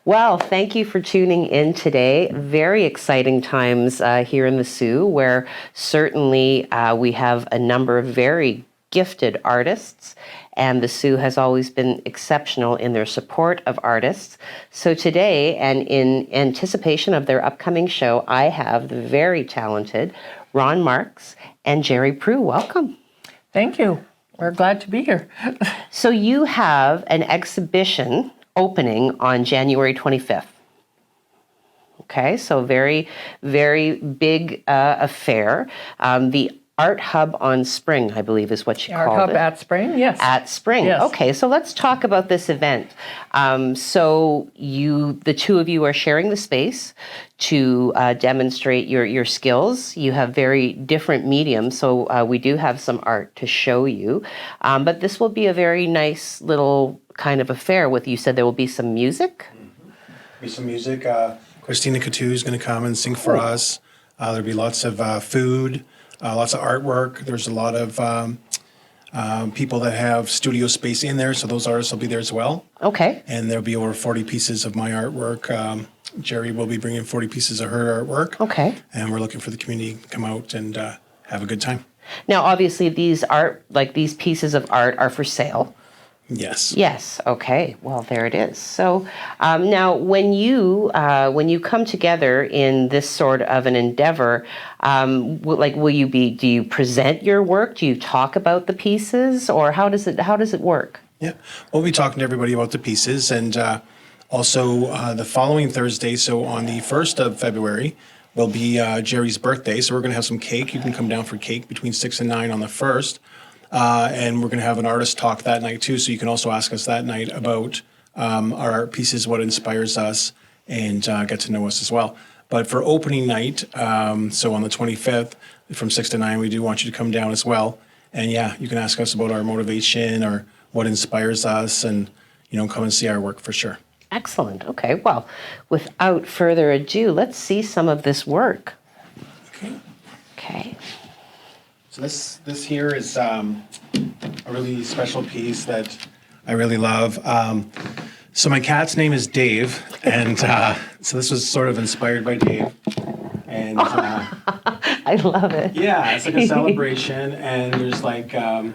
Well, thank you for tuning in today. Very exciting times here in the Sault, where certainly we have a number of very gifted artists, and the Sault has always been exceptional in their support of artists. So today, and in anticipation of their upcoming show, I have the very talented Ron Marks and Jerry Prue. Welcome. Thank you. We're glad to be here. So you have an exhibition opening on January 25th. Okay, so very, very big affair. The Art Hub on Spring, I believe, is what you called it. Art Hub at Spring, yes. At Spring, yes. Okay, so let's talk about this event. So the two of you are sharing the space to demonstrate your skills. You have very different mediums, so we do have some art to show you. But this will be a very nice little kind of affair with, you said there will be some music? Be some music. Christina Couture is going to come and sing for us. There'll be lots of food. Lots of artwork. There's a lot of people that have studio space in there, so those artists will be there as well. Okay. And there'll be over 40 pieces of my artwork. Jerry will be bringing 40 pieces of her artwork. Okay. And we're looking for the community to come out and have a good time. Now, obviously, these pieces of art are for sale. Yes. Yes. Okay. Well, there it is. So now, when you come together in this sort of an endeavor, will you be? Do you present your work? Do you talk about the pieces, or how does it work? Yeah, we'll be talking to everybody about the pieces, and also the following Thursday. So on the 1st of February will be Jerry's birthday. So we're going to have some cake. You can come down for cake between 6 and 9 on the 1st. And we're going to have an artist talk that night too, so you can also ask us that night about our art pieces, what inspires us, and get to know us as well. But for opening night, so on the 25th, from 6 to 9, we do want you to come down as well. And yeah, you can ask us about our motivation or what inspires us, and come and see our work for sure. Excellent. Okay. Well, without further ado, let's see some of this work. Okay. So this here is a really special piece that I really love. So my cat's name is Dave, and so this was sort of inspired by Dave. And I love it. Yeah, it's like a celebration, and there's like a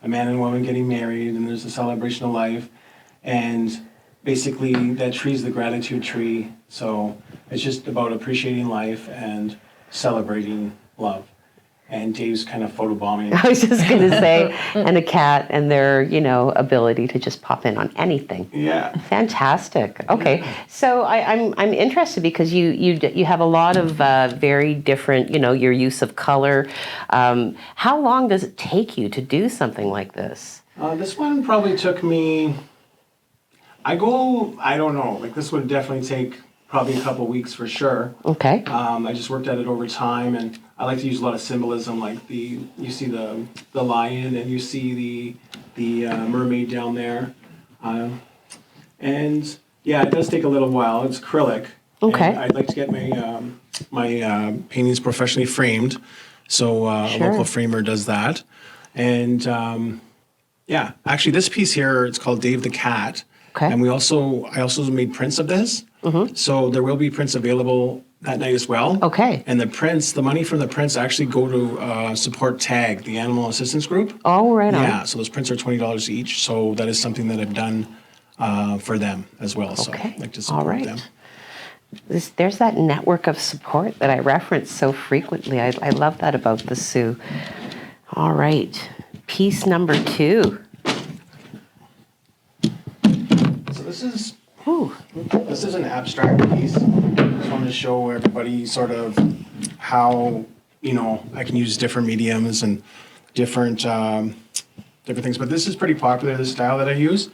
man and woman getting married, and there's a celebration of life, and basically that tree's the gratitude tree. So it's just about appreciating life and celebrating love. And Dave's kind of photobombing. I was just going to say, and a cat and their, ability to just pop in on anything. Yeah. Fantastic. Okay, so I'm interested because you have a lot of very different, your use of color. How long does it take you to do something like this? This one probably took me. I don't know. Like this would definitely take probably a couple weeks for sure. Okay. I just worked at it over time, and I like to use a lot of symbolism, like you see the lion, and you see the mermaid down there, and yeah, it does take a little while. It's acrylic. Okay. And I'd like to get my paintings professionally framed, so a local framer does that, and yeah, actually this piece here, it's called Dave the Cat. Okay. And I also made prints of this. Mm-hmm. So there will be prints available that night as well. Okay. And the money from the prints actually go to support TAG, the Animal Assistance Group. Oh, right on. Yeah, so those prints are $20 each. So that is something that I've done for them as well. So I'd like to support them. There's that network of support that I reference so frequently. I love that about the Sault. All right. Piece number 2. This is an abstract piece. I just wanted to show everybody sort of how I can use different mediums and different things. But this is pretty popular, this style that I use.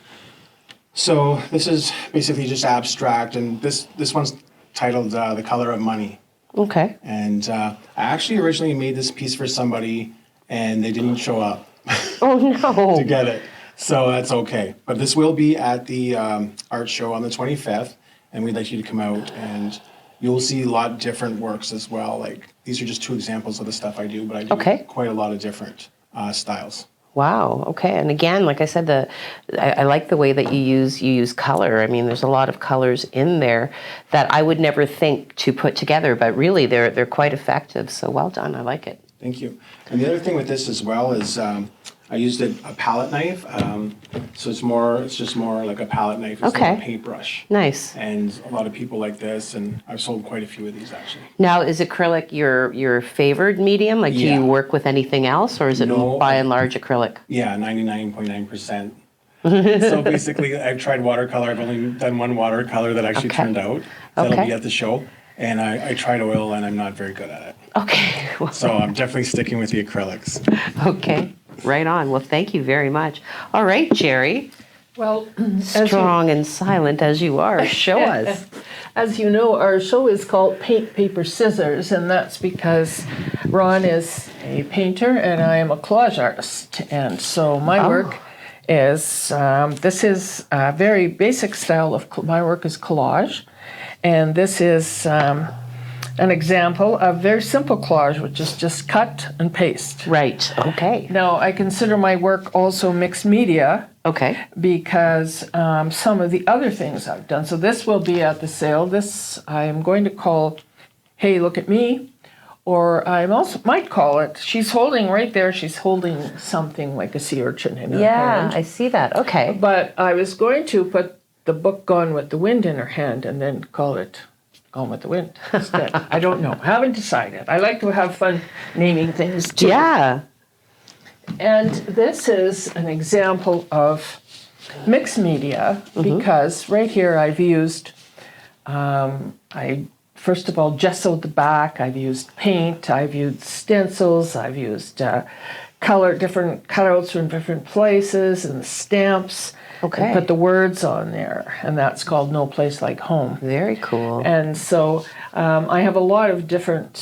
So this is basically just abstract, and this one's titled "The Color of Money." Okay. And I actually originally made this piece for somebody, and they didn't show up. Oh no! To get it. So that's okay. But this will be at the art show on the 25th, and we'd like you to come out, and you'll see a lot of different works as well. Like these are just 2 examples of the stuff I do, but I do quite a lot of different styles. Wow. Okay. And again, like I said, I like the way that you use color. I mean, there's a lot of colors in there that I would never think to put together, but really they're quite effective. So well done. I like it. Thank you. And the other thing with this as well is I used a palette knife. So it's just more like a palette knife. It's Okay. like a paintbrush. Nice. And a lot of people like this, and I've sold quite a few of these actually. Now, is acrylic your favored medium? Like, do Yeah. you work with anything else, or is it No. by and large acrylic? Yeah, 99.9%. So basically, I've tried watercolor. I've only done one watercolor that actually Okay. turned out. That'll Okay. be at the show. And I tried oil, and I'm not very good at it. Okay. So I'm definitely sticking with the acrylics. Okay. Right on. Well, thank you very much. All right, Jerry. Well, Strong and silent as you are, show us. as you know, our show is called Paint, Paper, Scissors, and that's because Ron is a painter and I am a collage artist. And so my work is, this is a very basic style of, my work is collage. And this is an example of very simple collage, which is just cut and paste. Right. Okay. Now, I consider my work also mixed media Okay. because some of the other things I've done. So this will be at the sale. This I am going to call Hey, Look at Me. Or I also might call it, she's holding right there, she's holding something like a sea urchin in her Yeah, hand. I see that. Okay. But I was going to put the book Gone with the Wind in her hand and then call it Gone with the Wind instead. I don't know. Haven't decided. I like to have fun naming things too. Yeah. And this is an example of mixed media because right here I've used, I first of all gessoed the back, I've used paint, I've used stencils, I've used different cutouts from different places and stamps. Okay. And put the words on there, and that's called No Place Like Home. Very cool. And so I have a lot of different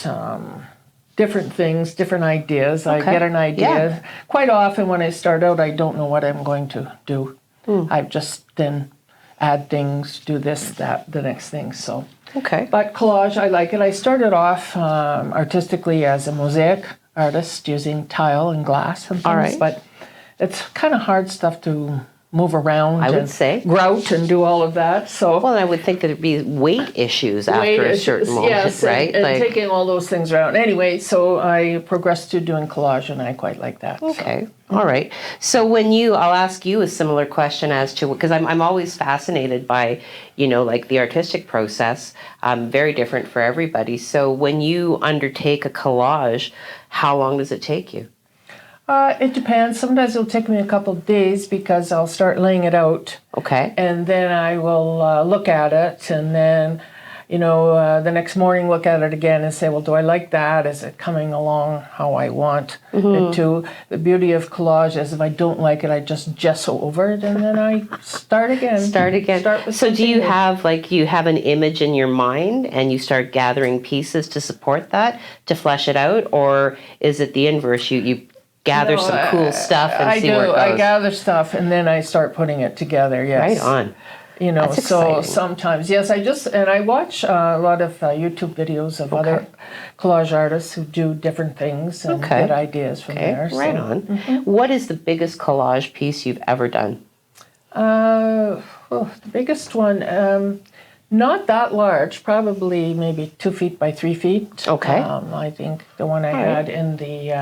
things, different ideas. I Okay. get an idea. Yeah. Quite often when I start out, I don't know what I'm going to do. I just then add things, do this, that, the next thing. So, Okay. but collage, I like it. I started off artistically as a mosaic artist using tile and glass and things, All right. but it's kind of hard stuff to move around I would and say. grout and do all of that. So Well, I would think that there'd be weight issues after a certain moment, yes, right? and taking all those things around. Anyway, so I progressed to doing collage, and I quite like that. so. Okay. All right. So I'll ask you a similar question as to, because I'm always fascinated by, like the artistic process, very different for everybody. So when you undertake a collage, how long does it take you? It depends. Sometimes it'll take me a couple of days because I'll start laying it out, Okay. and then I will look at it, and then, the next morning look at it again and say, well, do I like that? Is it coming along how I want it to? The beauty of collage is if I don't like it, I just gesso over it, and then I start again. Start again. Start with So do you something new. you have an image in your mind and you start gathering pieces to support that, to flesh it out? Or is it the inverse? You gather No, some cool stuff and I see do. where it goes? I gather stuff and then I start putting it together. Yes. Right on. That's So exciting. sometimes, yes, I watch a lot of YouTube videos of other collage artists who do different things and Okay. get ideas from Okay, there. right so. on. What is the biggest collage piece you've ever done? The biggest one, not that large, probably maybe 2 feet by 3 feet. Okay. I think the one I right. had in the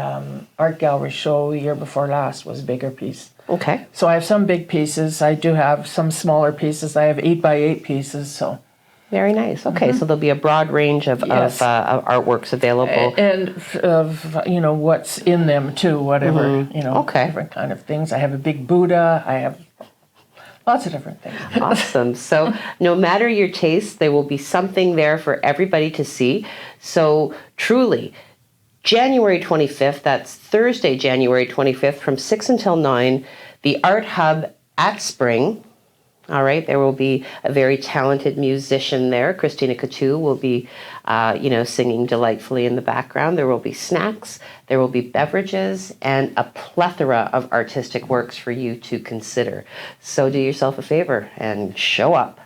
art gallery show the year before last was a bigger piece. Okay. So I have some big pieces. I do have some smaller pieces. I have 8 by 8 pieces. So Very nice. Okay, so there'll be a broad range of, Yes. of artworks available. and of what's in them too. Whatever Okay. different kind of things. I have a big Buddha. I have lots of different things. Awesome. So no matter your taste, there will be something there for everybody to see. So truly, January 25th, that's Thursday, January 25th, from 6 until 9, the Art Hub at Spring. All right, there will be a very talented musician there. Christina Couture will be, singing delightfully in the background. There will be snacks, there will be beverages, and a plethora of artistic works for you to consider. So do yourself a favor and show up.